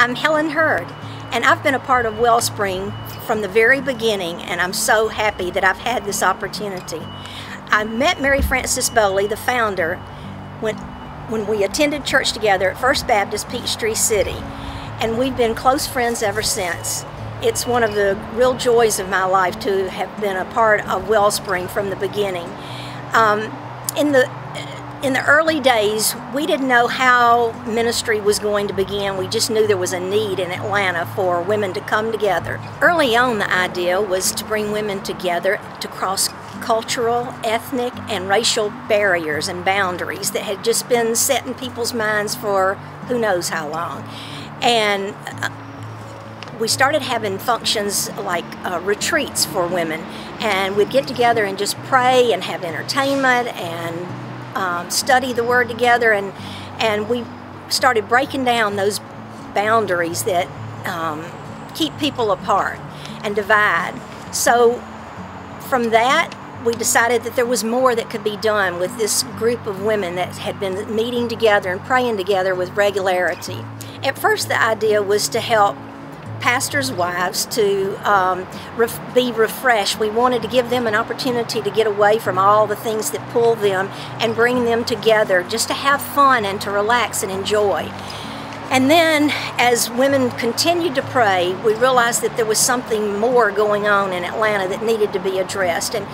I'm Helen Hurd, and I've been a part of Wellspring from the very beginning, and I'm so happy that I've had this opportunity. I met Mary Frances Boley, the founder, when we attended church together at First Baptist Peachtree City, and we've been close friends ever since. It's one of the real joys of my life to have been a part of Wellspring from the beginning. In the early days, we didn't know how ministry was going to begin. We just knew there was a need in Atlanta for women to come together. Early on, the idea was to bring women together to cross cultural, ethnic, and racial barriers and boundaries that had just been set in people's minds for who knows how long. And we started having functions like retreats for women, and we'd get together and just pray and have entertainment and study the Word together, and we started breaking down those boundaries that keep people apart and divide. So from that, we decided that there was more that could be done with this group of women that had been meeting together and praying together with regularity. At first, the idea was to help pastors' wives to be refreshed. We wanted to give them an opportunity to get away from all the things that pull them and bring them together just to have fun and to relax and enjoy. And then as women continued to pray, we realized that there was something more going on in Atlanta that needed to be addressed. And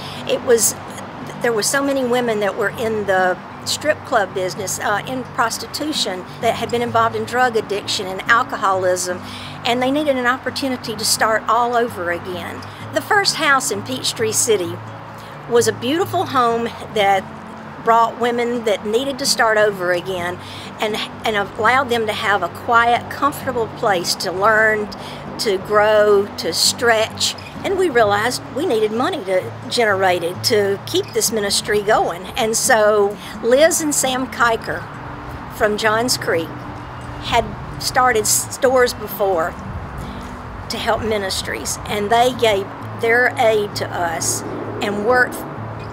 there were so many women that were in the strip club business, in prostitution, that had been involved in drug addiction and alcoholism, and they needed an opportunity to start all over again. The first house in Peachtree City was a beautiful home that brought women that needed to start over again and allowed them to have a quiet, comfortable place to learn, to grow, to stretch. And we realized we needed money generated to keep this ministry going. And so Liz and Sam Kiker from Johns Creek had started stores before to help ministries, and they gave their aid to us and worked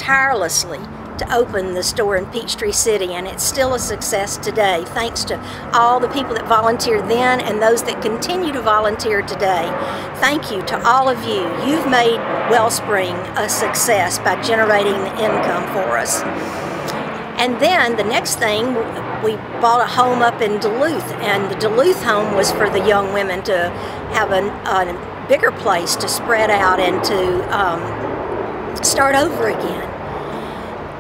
tirelessly to open the store in Peachtree City, and it's still a success today, thanks to all the people that volunteered then and those that continue to volunteer today. Thank you to all of you. You've made Wellspring a success by generating the income for us. And then the next thing, we bought a home up in Duluth, and the Duluth home was for the young women to have a bigger place to spread out and to start over again.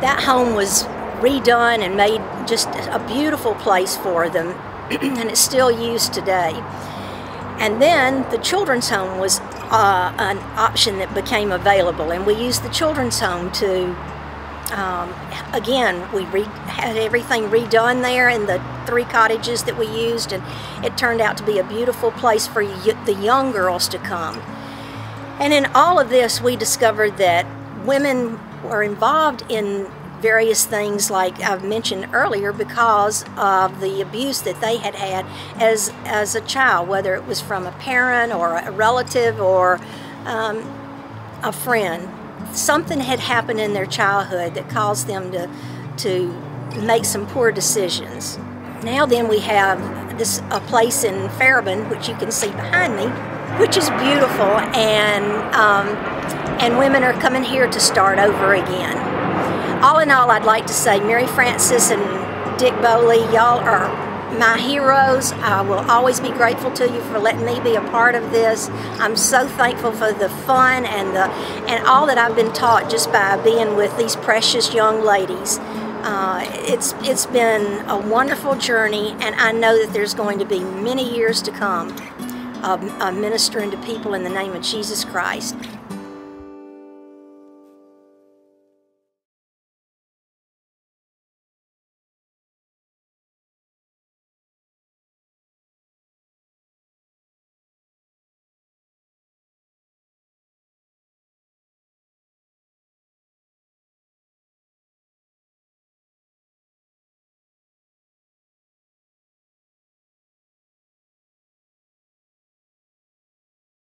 That home was redone and made just a beautiful place for them, and it's still used today. And then the children's home was an option that became available, and we used the children's home to, again, we had everything redone there in the 3 cottages that we used, and it turned out to be a beautiful place for the young girls to come. And in all of this, we discovered that women were involved in various things, like I've mentioned earlier, because of the abuse that they had had as a child, whether it was from a parent or a relative or a friend. Something had happened in their childhood that caused them to make some poor decisions. Now then, we have a place in Farabeen, which you can see behind me, which is beautiful, and women are coming here to start over again. All in all, I'd like to say Mary Frances and Dick Boley, y'all are my heroes. I will always be grateful to you for letting me be a part of this. I'm so thankful for the fun and all that I've been taught just by being with these precious young ladies. It's been a wonderful journey, and I know that there's going to be many years to come of ministering to people in the name of Jesus Christ.